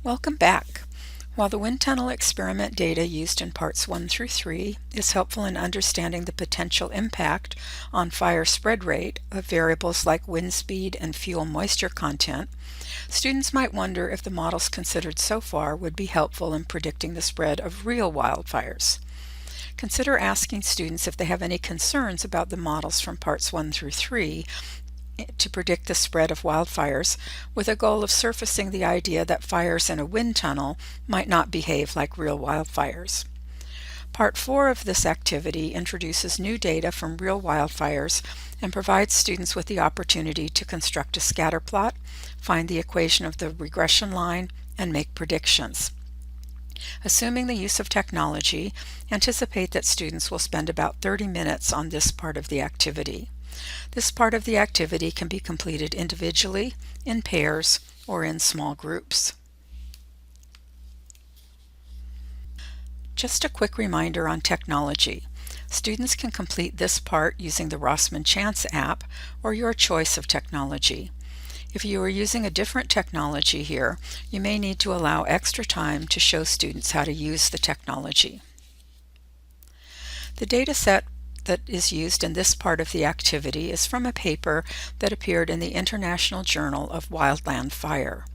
Welcome back. While the wind tunnel experiment data used in parts 1 through 3 is helpful in understanding the potential impact on fire spread rate of variables like wind speed and fuel moisture content, students might wonder if the models considered so far would be helpful in predicting the spread of real wildfires. Consider asking students if they have any concerns about the models from parts 1 through 3 to predict the spread of wildfires, with a goal of surfacing the idea that fires in a wind tunnel might not behave like real wildfires. Part 4 of this activity introduces new data from real wildfires and provides students with the opportunity to construct a scatter plot, find the equation of the regression line, and make predictions. Assuming the use of technology, anticipate that students will spend about 30 minutes on this part of the activity. This part of the activity can be completed individually, in pairs, or in small groups. Just a quick reminder on technology. Students can complete this part using the Rossman Chance app or your choice of technology. If you are using a different technology here, you may need to allow extra time to show students how to use the technology. The data set that is used in this part of the activity is from a paper that appeared in the International Journal of Wildland Fire.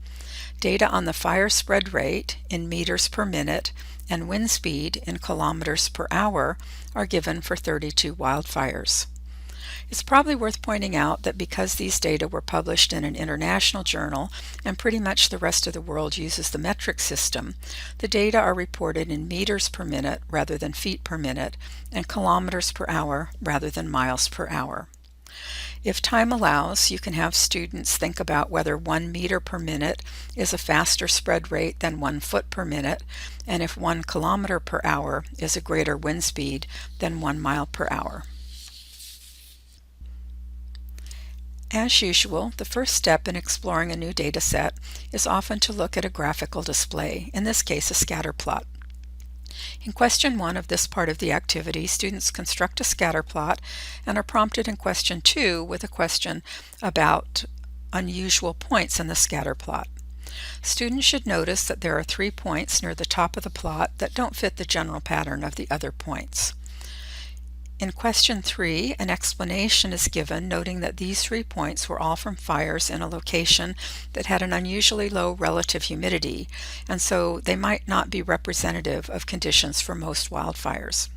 Data on the fire spread rate in meters per minute and wind speed in kilometers per hour are given for 32 wildfires. It's probably worth pointing out that because these data were published in an international journal and pretty much the rest of the world uses the metric system, the data are reported in meters per minute rather than feet per minute and kilometers per hour rather than miles per hour. If time allows, you can have students think about whether 1 meter per minute is a faster spread rate than 1 foot per minute, and if 1 kilometer per hour is a greater wind speed than 1 mile per hour. As usual, the first step in exploring a new data set is often to look at a graphical display, in this case a scatter plot. In question 1 of this part of the activity, students construct a scatter plot and are prompted in question 2 with a question about unusual points in the scatter plot. Students should notice that there are 3 points near the top of the plot that don't fit the general pattern of the other points. In question 3, an explanation is given noting that these 3 points were all from fires in a location that had an unusually low relative humidity, and so they might not be representative of conditions for most wildfires.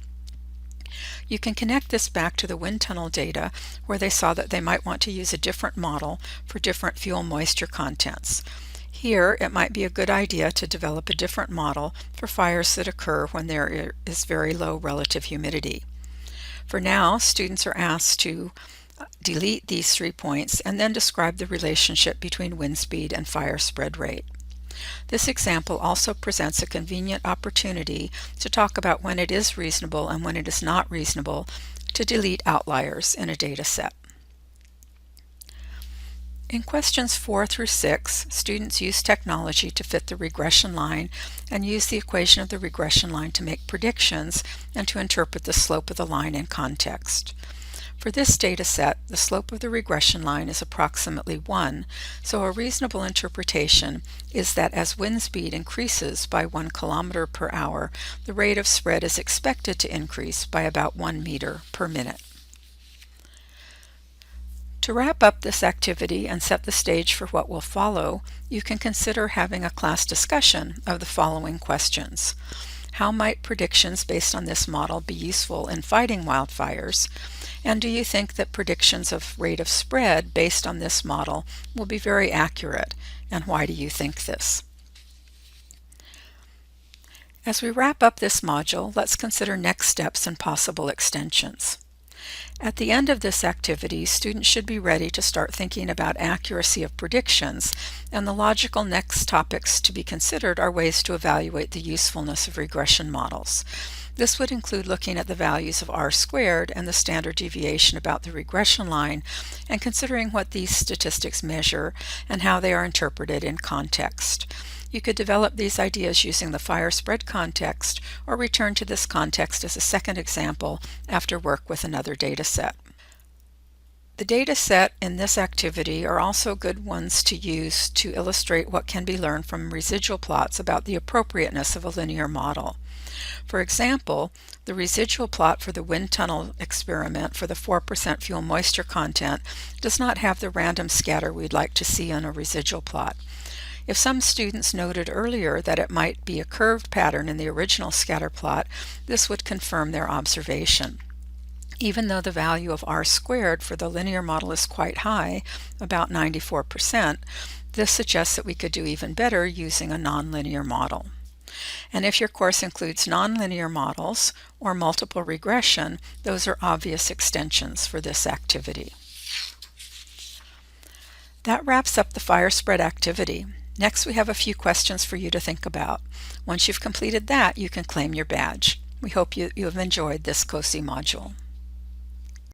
You can connect this back to the wind tunnel data where they saw that they might want to use a different model for different fuel moisture contents. Here, it might be a good idea to develop a different model for fires that occur when there is very low relative humidity. For now, students are asked to delete these 3 points and then describe the relationship between wind speed and fire spread rate. This example also presents a convenient opportunity to talk about when it is reasonable and when it is not reasonable to delete outliers in a data set. In questions 4 through 6, students use technology to fit the regression line and use the equation of the regression line to make predictions and to interpret the slope of the line in context. For this data set, the slope of the regression line is approximately 1, so a reasonable interpretation is that as wind speed increases by 1 kilometer per hour, the rate of spread is expected to increase by about 1 meter per minute. To wrap up this activity and set the stage for what will follow, you can consider having a class discussion of the following questions. How might predictions based on this model be useful in fighting wildfires? And do you think that predictions of rate of spread based on this model will be very accurate? And why do you think this? As we wrap up this module, let's consider next steps and possible extensions. At the end of this activity, students should be ready to start thinking about accuracy of predictions, and the logical next topics to be considered are ways to evaluate the usefulness of regression models. This would include looking at the values of r squared and the standard deviation about the regression line, and considering what these statistics measure and how they are interpreted in context. You could develop these ideas using the fire spread context or return to this context as a second example after work with another data set. The data set in this activity are also good ones to use to illustrate what can be learned from residual plots about the appropriateness of a linear model. For example, the residual plot for the wind tunnel experiment for the 4% fuel moisture content does not have the random scatter we'd like to see on a residual plot. If some students noted earlier that it might be a curved pattern in the original scatter plot, this would confirm their observation. Even though the value of r squared for the linear model is quite high, about 94%, this suggests that we could do even better using a nonlinear model. And if your course includes nonlinear models or multiple regression, those are obvious extensions for this activity. That wraps up the fire spread activity. Next, we have a few questions for you to think about. Once you've completed that, you can claim your badge. We hope you have enjoyed this COSI module.